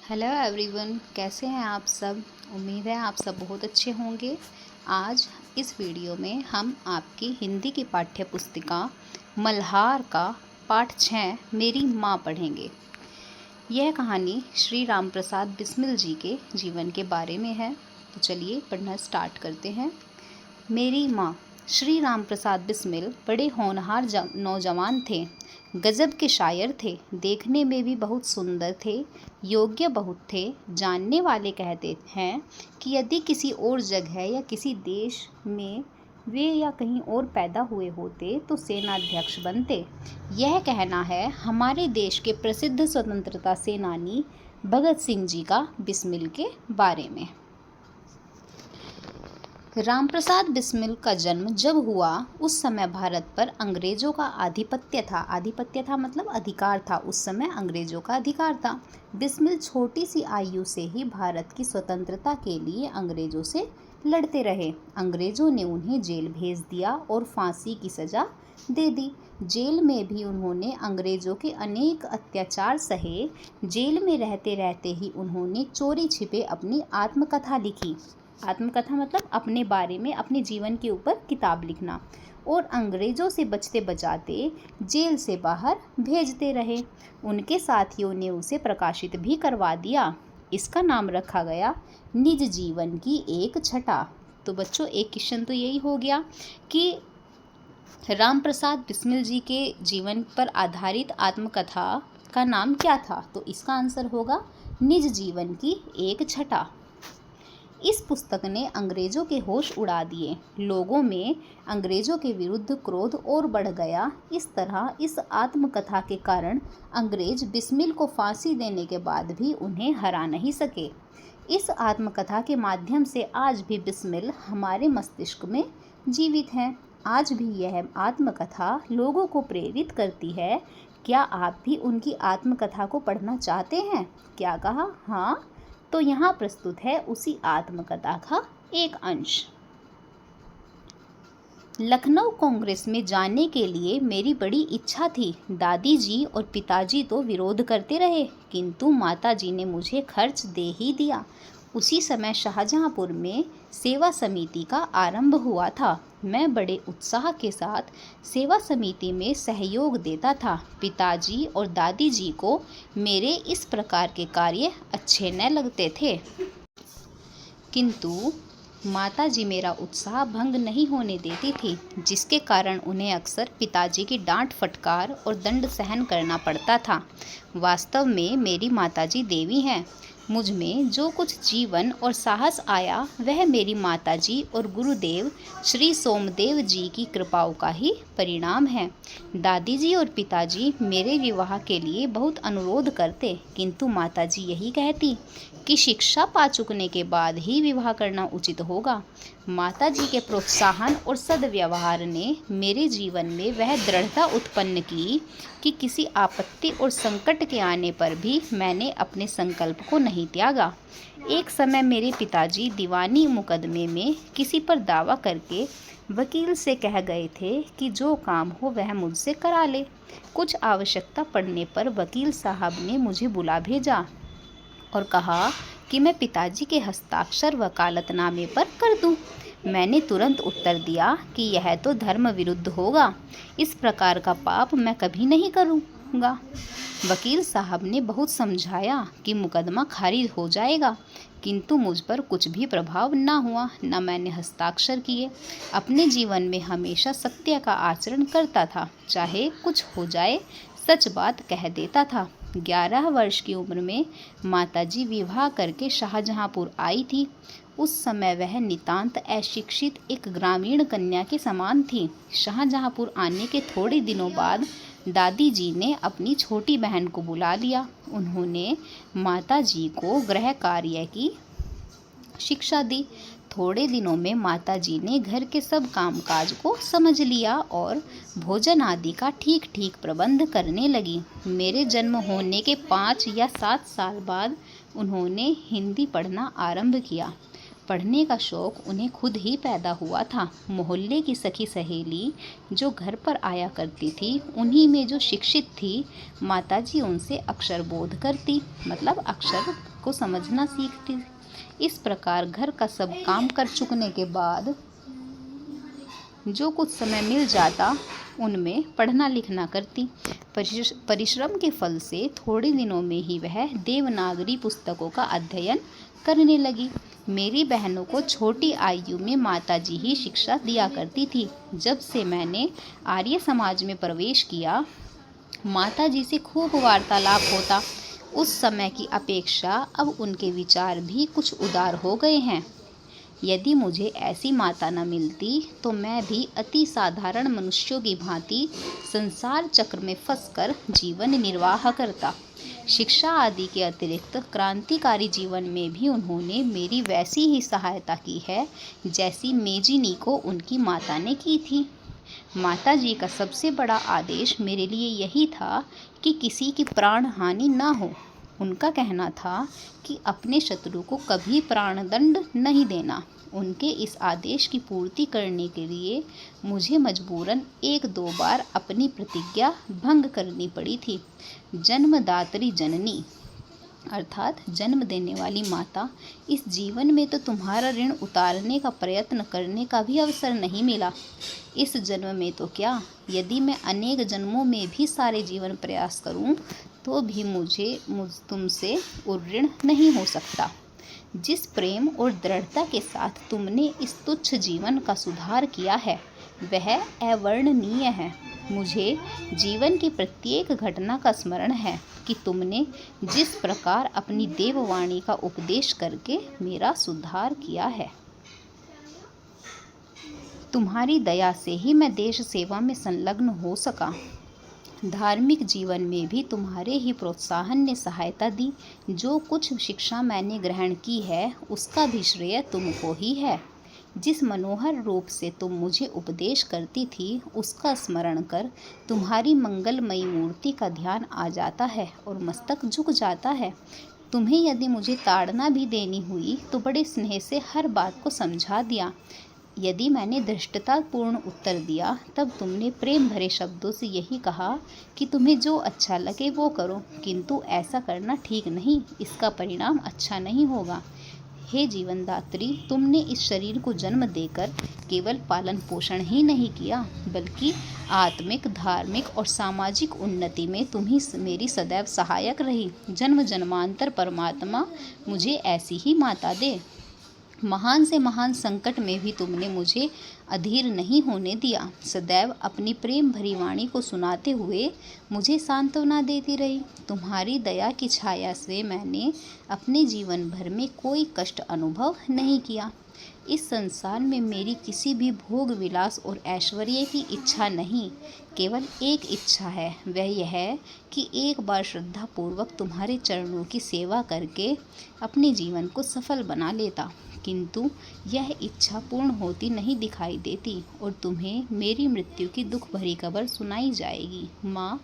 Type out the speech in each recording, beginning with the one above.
Hello everyone, कैसे हैं आप सब। उम्मीद है आप सब बहुत अच्छे होंगे। आज इस वीडियो में हम आपकी हिंदी की पाठ्य पुस्तिका मल्हार का पाठ 6 मेरी माँ पढ़ेंगे। यह कहानी श्री राम प्रसाद बिस्मिल जी के जीवन के बारे में है। तो चलिए पढ़ना स्टार्ट करते हैं। मेरी माँ। श्री राम प्रसाद बिस्मिल बड़े होनहार नौजवान थे। गजब के शायर थे, देखने में भी बहुत सुंदर थे, योग्य बहुत थे। जानने वाले कहते हैं कि यदि किसी और जगह या किसी देश में वे या कहीं और पैदा हुए होते तो सेनाध्यक्ष बनते। यह कहना है हमारे देश के प्रसिद्ध स्वतंत्रता सेनानी भगत सिंह जी का बिस्मिल के बारे में। रामप्रसाद बिस्मिल का जन्म जब हुआ उस समय भारत पर अंग्रेजों का आधिपत्य था मतलब अधिकार था। उस समय अंग्रेजों का अधिकार था। बिस्मिल छोटी सी आयु से ही भारत की स्वतंत्रता के लिए अंग्रेजों से लड़ते रहे। अंग्रेजों ने उन्हें जेल भेज दिया और फांसी की सज़ा दे दी। जेल में भी उन्होंने अंग्रेजों के अनेक अत्याचार सहे। जेल में रहते रहते ही उन्होंने चोरी छिपे अपनी आत्मकथा लिखी। आत्मकथा मतलब अपने बारे में, अपने जीवन के ऊपर किताब लिखना। और अंग्रेज़ों से बचते बचाते जेल से बाहर भेजते रहे। उनके साथियों ने उसे प्रकाशित भी करवा दिया। इसका नाम रखा गया निज जीवन की एक छटा। तो बच्चों, एक क्वेश्चन तो यही हो गया कि राम प्रसाद बिस्मिल जी के जीवन पर आधारित आत्मकथा का नाम क्या था। तो इसका आंसर होगा निज जीवन की एक छटा। इस पुस्तक ने अंग्रेजों के होश उड़ा दिए। लोगों में अंग्रेजों के विरुद्ध क्रोध और बढ़ गया। इस तरह इस आत्मकथा के कारण अंग्रेज बिस्मिल को फांसी देने के बाद भी उन्हें हरा नहीं सके। इस आत्मकथा के माध्यम से आज भी बिस्मिल हमारे मस्तिष्क में जीवित हैं। आज भी यह आत्मकथा लोगों को प्रेरित करती है। क्या आप भी उनकी आत्मकथा को पढ़ना चाहते हैं? क्या कहा? हाँ। तो यहाँ प्रस्तुत है उसी आत्मकथा का एक अंश। लखनऊ कांग्रेस में जाने के लिए मेरी बड़ी इच्छा थी। दादी जी और पिताजी तो विरोध करते रहे, किंतु माता जी ने मुझे खर्च दे ही दिया। उसी समय शाहजहांपुर में सेवा समिति का आरंभ हुआ था। मैं बड़े उत्साह के साथ सेवा समिति में सहयोग देता था। पिताजी और दादी जी को मेरे इस प्रकार के कार्य अच्छे न लगते थे, किंतु माता जी मेरा उत्साह भंग नहीं होने देती थी, जिसके कारण उन्हें अक्सर पिताजी की डांट फटकार और दंड सहन करना पड़ता था। वास्तव में मेरी माताजी देवी हैं। मुझ में जो कुछ जीवन और साहस आया वह मेरी माताजी और गुरुदेव श्री सोमदेव जी की कृपाओं का ही परिणाम है। दादी जी और पिताजी मेरे विवाह के लिए बहुत अनुरोध करते, किंतु माताजी यही कहती कि शिक्षा पा चुकने के बाद ही विवाह करना उचित होगा। माताजी के प्रोत्साहन और सद्व्यवहार ने मेरे जीवन में वह दृढ़ता उत्पन्न की कि किसी आपत्ति और संकट के आने पर भी मैंने अपने संकल्प को नहीं त्यागा। एक समय मेरे पिताजी दीवानी मुकदमे में किसी पर दावा करके वकील से कह गए थे कि जो काम हो वह मुझसे करा ले। कुछ आवश्यकता पड़ने पर वकील साहब ने मुझे बुला भेजा और कहा कि मैं पिताजी के हस्ताक्षर वकालतनामे पर कर दूं। मैंने तुरंत उत्तर दिया कि यह तो धर्म विरुद्ध होगा। इस प्रकार का पाप मैं कभी नहीं करूँगा। वकील साहब ने बहुत समझाया कि मुकदमा खारिज हो जाएगा, किंतु मुझ पर कुछ भी प्रभाव न हुआ, न मैंने हस्ताक्षर किए। अपने जीवन में हमेशा सत्य का आचरण करता था, चाहे कुछ हो जाए सच बात कह देता था। 11 वर्ष की उम्र में माताजी विवाह करके शाहजहांपुर आई थी। उस समय वह नितांत अशिक्षित एक ग्रामीण कन्या के समान थी। शाहजहांपुर आने के थोड़े दिनों बाद दादी जी ने अपनी छोटी बहन को बुला लिया। उन्होंने माताजी को गृह कार्य की शिक्षा दी। थोड़े दिनों में माताजी ने घर के सब कामकाज को समझ लिया और भोजन आदि का ठीक ठीक प्रबंध करने लगी। मेरे जन्म होने के 5 या 7 साल बाद उन्होंने हिंदी पढ़ना आरंभ किया। पढ़ने का शौक़ उन्हें खुद ही पैदा हुआ था। मोहल्ले की सखी सहेली जो घर पर आया करती थी, उन्हीं में जो शिक्षित थी, माताजी उनसे अक्षर बोध करती, मतलब अक्षर को समझना सीखती। इस प्रकार घर का सब काम कर चुकने के बाद जो कुछ समय मिल जाता उनमें पढ़ना लिखना करती। परिश्रम के फल से थोड़े दिनों में ही वह देवनागरी पुस्तकों का अध्ययन करने लगी। मेरी बहनों को छोटी आयु में माताजी ही शिक्षा दिया करती थी। जब से मैंने आर्य समाज में प्रवेश किया, माताजी से खूब वार्तालाप होता। उस समय की अपेक्षा अब उनके विचार भी कुछ उदार हो गए हैं। यदि मुझे ऐसी माता न मिलती तो मैं भी अति साधारण मनुष्यों की भांति संसार चक्र में फंसकर जीवन निर्वाह करता। शिक्षा आदि के अतिरिक्त क्रांतिकारी जीवन में भी उन्होंने मेरी वैसी ही सहायता की है जैसी मेजिनी को उनकी माता ने की थी। माताजी का सबसे बड़ा आदेश मेरे लिए यही था कि किसी की प्राण हानि न हो। उनका कहना था कि अपने शत्रु को कभी प्राणदंड नहीं देना। उनके इस आदेश की पूर्ति करने के लिए मुझे मजबूरन 1-2 बार अपनी प्रतिज्ञा भंग करनी पड़ी थी। जन्मदात्री जननी अर्थात जन्म देने वाली माता, इस जीवन में तो तुम्हारा ऋण उतारने का प्रयत्न करने का भी अवसर नहीं मिला। इस जन्म में तो क्या, यदि मैं अनेक जन्मों में भी सारे जीवन प्रयास करूं तो भी मुझ तुमसे ऋण नहीं हो सकता। जिस प्रेम और दृढ़ता के साथ तुमने इस तुच्छ जीवन का सुधार किया है वह अवर्णनीय है। मुझे जीवन की प्रत्येक घटना का स्मरण है कि तुमने जिस प्रकार अपनी देववाणी का उपदेश करके मेरा सुधार किया है। तुम्हारी दया से ही मैं देश सेवा में संलग्न हो सका। धार्मिक जीवन में भी तुम्हारे ही प्रोत्साहन ने सहायता दी। जो कुछ शिक्षा मैंने ग्रहण की है उसका भी श्रेय तुमको ही है। जिस मनोहर रूप से तुम मुझे उपदेश करती थी उसका स्मरण कर तुम्हारी मंगलमयी मूर्ति का ध्यान आ जाता है और मस्तक झुक जाता है। तुम्हें यदि मुझे ताड़ना भी देनी हुई तो बड़े स्नेह से हर बात को समझा दिया। यदि मैंने धृष्टतापूर्ण उत्तर दिया तब तुमने प्रेम भरे शब्दों से यही कहा कि तुम्हें जो अच्छा लगे वो करो, किंतु ऐसा करना ठीक नहीं, इसका परिणाम अच्छा नहीं होगा। हे जीवनदात्री, तुमने इस शरीर को जन्म देकर केवल पालन पोषण ही नहीं किया बल्कि आत्मिक, धार्मिक और सामाजिक उन्नति में तुम ही मेरी सदैव सहायक रही। जन्म जन्मांतर परमात्मा मुझे ऐसी ही माता दे। महान से महान संकट में भी तुमने मुझे अधीर नहीं होने दिया। सदैव अपनी प्रेम भरी वाणी को सुनाते हुए मुझे सांत्वना देती रही। तुम्हारी दया की छाया से मैंने अपने जीवन भर में कोई कष्ट अनुभव नहीं किया। इस संसार में मेरी किसी भी भोग विलास और ऐश्वर्य की इच्छा नहीं, केवल एक इच्छा है, वह यह है कि एक बार श्रद्धापूर्वक तुम्हारे चरणों की सेवा करके अपने जीवन को सफल बना लेता। किंतु यह इच्छा पूर्ण होती नहीं दिखाई देती और तुम्हें मेरी मृत्यु की दुख भरी खबर सुनाई जाएगी। माँ,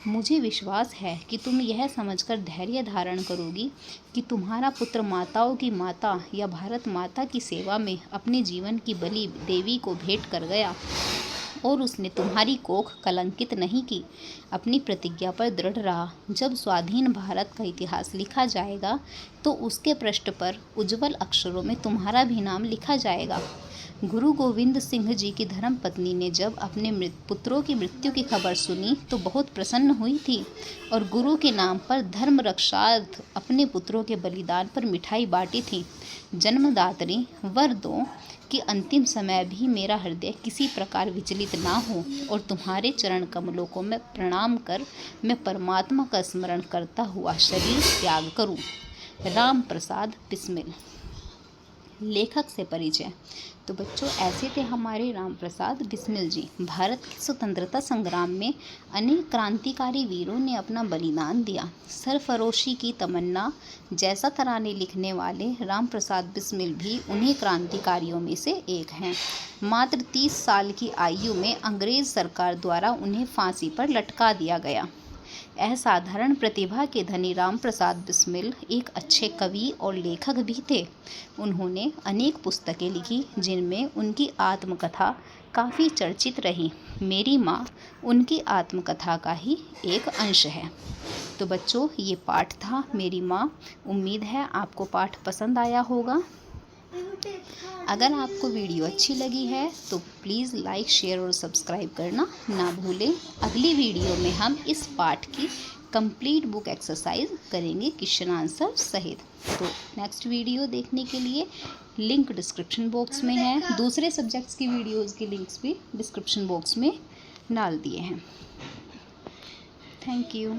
मुझे विश्वास है कि तुम यह समझकर धैर्य धारण करोगी कि तुम्हारा पुत्र माताओं की माता या भारत माता की सेवा में अपने जीवन की बलि देवी को भेंट कर गया और उसने तुम्हारी कोख कलंकित नहीं की। अपनी प्रतिज्ञा पर दृढ़ रहा। जब स्वाधीन भारत का इतिहास लिखा जाएगा तो उसके पृष्ठ पर उज्जवल अक्षरों में तुम्हारा भी नाम लिखा जाएगा। गुरु गोविंद सिंह जी की धर्मपत्नी ने जब अपने पुत्रों की मृत्यु की खबर सुनी तो बहुत प्रसन्न हुई थी और गुरु के नाम पर धर्म रक्षार्थ अपने पुत्रों के बलिदान पर मिठाई बांटी थी। जन्मदात्री, वर दो कि अंतिम समय भी मेरा हृदय किसी प्रकार विचलित ना हो और तुम्हारे चरण कमलों को मैं प्रणाम कर मैं परमात्मा का स्मरण करता हुआ शरीर त्याग करूं। राम प्रसाद बिस्मिल। लेखक से परिचय। तो बच्चों, ऐसे थे हमारे राम प्रसाद बिस्मिल जी। भारत के स्वतंत्रता संग्राम में अनेक क्रांतिकारी वीरों ने अपना बलिदान दिया। सरफरोशी की तमन्ना जैसा तराने लिखने वाले राम प्रसाद बिस्मिल भी उन्हीं क्रांतिकारियों में से एक हैं। मात्र 30 साल की आयु में अंग्रेज सरकार द्वारा उन्हें फांसी पर लटका दिया गया। असाधारण प्रतिभा के धनी राम प्रसाद बिस्मिल एक अच्छे कवि और लेखक भी थे। उन्होंने अनेक पुस्तकें लिखी जिनमें उनकी आत्मकथा काफ़ी चर्चित रही। मेरी माँ उनकी आत्मकथा का ही एक अंश है। तो बच्चों, ये पाठ था मेरी माँ। उम्मीद है आपको पाठ पसंद आया होगा। अगर आपको वीडियो अच्छी लगी है तो प्लीज़ लाइक, शेयर और सब्सक्राइब करना ना भूलें। अगली वीडियो में हम इस पाठ की कंप्लीट बुक एक्सरसाइज करेंगे क्वेश्चन आंसर सहित। तो नेक्स्ट वीडियो देखने के लिए लिंक डिस्क्रिप्शन बॉक्स में है। दूसरे सब्जेक्ट्स की वीडियोज़ के लिंक्स भी डिस्क्रिप्शन बॉक्स में डाल दिए हैं। Thank you.